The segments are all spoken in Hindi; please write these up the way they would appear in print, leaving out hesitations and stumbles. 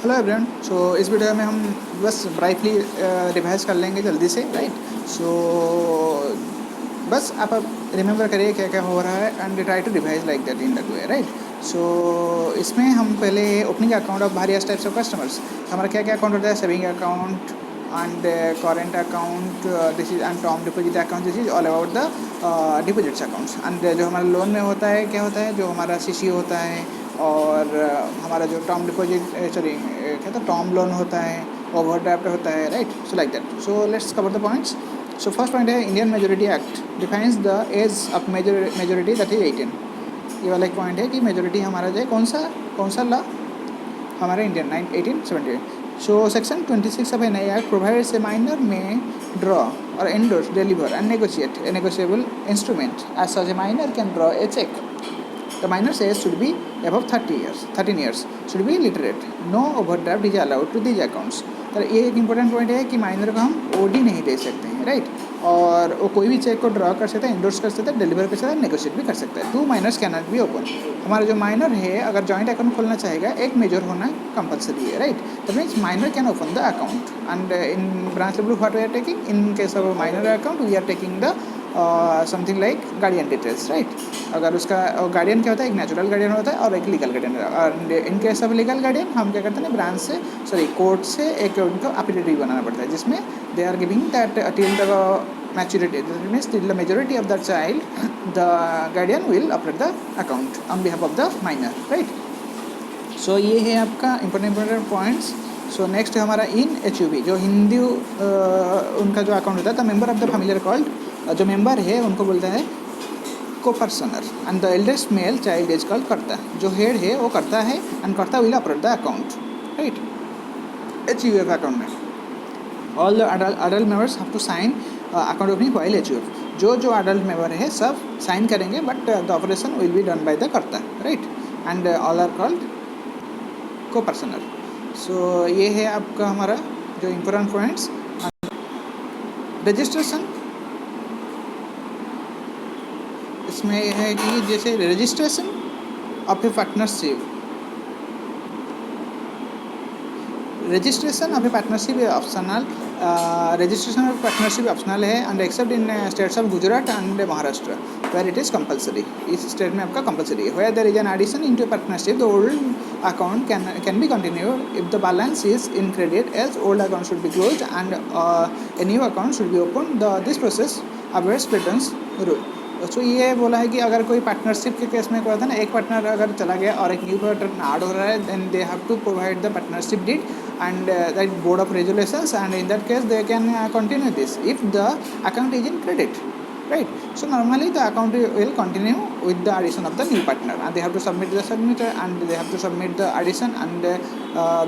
Hello everyone. सो इस वीडियो में हम बस ब्राइटली रिवाइज कर लेंगे जल्दी से, राइट। बस आप रिमेंबर करिए क्या क्या हो रहा है and try to revise like that in that way, right. So इसमें हम पहले opening account of various types of customers, हमारा क्या क्या अकाउंट होता है, saving account and current account, this is and term deposit account, this is all about the deposits accounts. And जो हमारा लोन में होता है क्या होता है, जो हमारा सीसी होता है और हमारा जो टर्म डिपॉजिट सॉरी क्या था टर्म लोन होता है, ओवरड्राफ्ट होता है, right. So like that. So let's cover the points. So first point है Indian majority act defines the age of majority that is 18। ये वाला एक पॉइंट है कि मेजोरिटी हमारा जो है कौन सा लॉ, हमारे Indian 1878। So section 26 of an act provides a minor may draw और endorse deliver and negotiate a negotiable instrument as such a minor can draw a cheque. The minor's age should be above 13 years, should be literate. No overdraft is allowed to these accounts. तो ये एक इंपॉर्टेंट पॉइंट है कि माइनर को हम ओडी नहीं दे सकते हैं, राइट। और वो कोई भी चेक को ड्रॉ कर सकता है, इंडोर्स कर सकता है, डिलीवर कर सकता है, नेगोशिएट भी कर सकता है. 2 minors cannot be open. हमारा जो माइनर है अगर जॉइंट अकाउंट खोलना चाहेगा, एक मेजर होना कंपलसरी है, right. That means minor can open the account. And in branch level what we are taking in case of minor account, we are taking the something like guardian details, right. अगर उसका गार्डियन क्या होता है, एक नेचुरल गार्डियन होता है और एक लीगल गार्डियन. और इन केस ऑफ लीगल गार्डियन हम क्या करते हैं, ब्रांच से कोर्ट से एक उनको अफिडेविट बनाना पड़ता है, जिसमें they are giving that till the maturity, that means till the majority of the child the guardian will operate the account on behalf of the minor, right. So ये है आपका इंपॉर्टेंट पॉइंट्स. सो नेक्स्ट हमारा इन HUB, जो हिंदू उनका जो अकाउंट होता है, the member of the family called, जो मेंबर है उनको बोलते हैं co-parcener. And the eldest male child is called karta. जो हेड है वो करता है and karta will operate the account, right. HUF account में all the adult members have to sign account opening file HUF. जो अडल्ट मेंबर है सब साइन करेंगे, but the operation will be done by the karta, right. And all are called co-parcener. So ये है आपका हमारा जो इम्पोर्टेंट पॉइंट्स. रजिस्ट्रेशन इसमें यह है कि जैसे registration of a partnership, registration of a partnership optional. Registration of partnership optional है and except in states of Gujarat and Maharashtra where it is compulsory. इस स्टेट में आपका कंपलसरी है. Where there is an addition into partnership the old account can be continued if the balance is in credit as old account should be closed and a new account should be open. This process अवेयर्स प्रेटर्स rule. तो ये बोला है कि अगर कोई पार्टनरशिप के केस में क्या होता है ना, एक पार्टनर अगर चला गया और एक न्यू पार्टनर ऐड हो रहा है, then they have to provide the partnership deed and that board of resolutions, and in that case they can continue this if the account is in credit, right. So normally the account will continue with the addition of the new partner, and they have to submit the submitter and they have to submit the addition and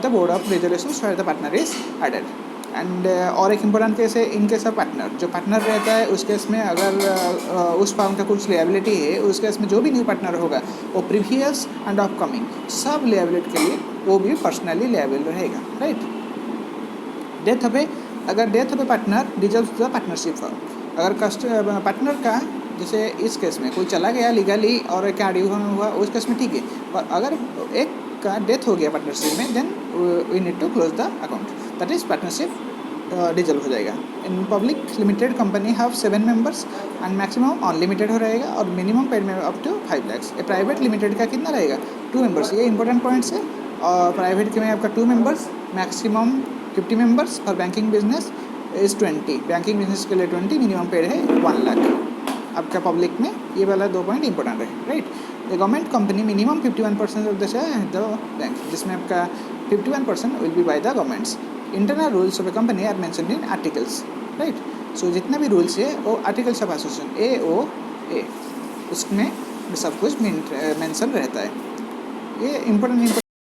the board of resolutions where the partner is added. And और एक इम्पोर्टेंट केस है इन केस ऑफ पार्टनर. जो पार्टनर रहता है उस केस में अगर उस फर्म का कुछ लिएबिलिटी है, उस केस में जो भी न्यू पार्टनर होगा वो प्रीवियस एंड अपकमिंग सब लिएबिलिटी के लिए वो भी पर्सनली लिएबल रहेगा, राइट. डेथ पे अगर डेथ पे partner dissolved the partnership firm. अगर पार्टनर का जैसे इस केस में कोई चला गया लीगली और क्या एडिशन हुआ, उस केस में ठीक है. और अगर एक का डेथ हो गया पार्टनरशिप में, then we need to close the account, that is partnership dissolve हो जाएगा. In public limited company have 7 members and maximum unlimited हो रहेगा और मिनिमम पेड में up to 5 lakhs. A private limited का कितना रहेगा, 2 मेंबर्स. ये इंपॉर्टेंट पॉइंट्स है. और प्राइवेट के में आपका 2 मेंबर्स, मैक्सिमम 50 मेंबर्स. और banking business is 20. Banking business के लिए 20, मिनिमम पेड है 1 लाख. आपका पब्लिक में ये वाला 2 पॉइंट इंपॉर्टेंट है, right. The government company minimum 51% of the share the bank, जिसमें आपका 51% will be by the governments. Internal rules of a company are mentioned in articles, right. So जितना भी रूल्स है वो आर्टिकल्स ऑफ एसोसिएशन AOA उसमें सब कुछ मेंशन रहता है. ये इंपॉर्टेंट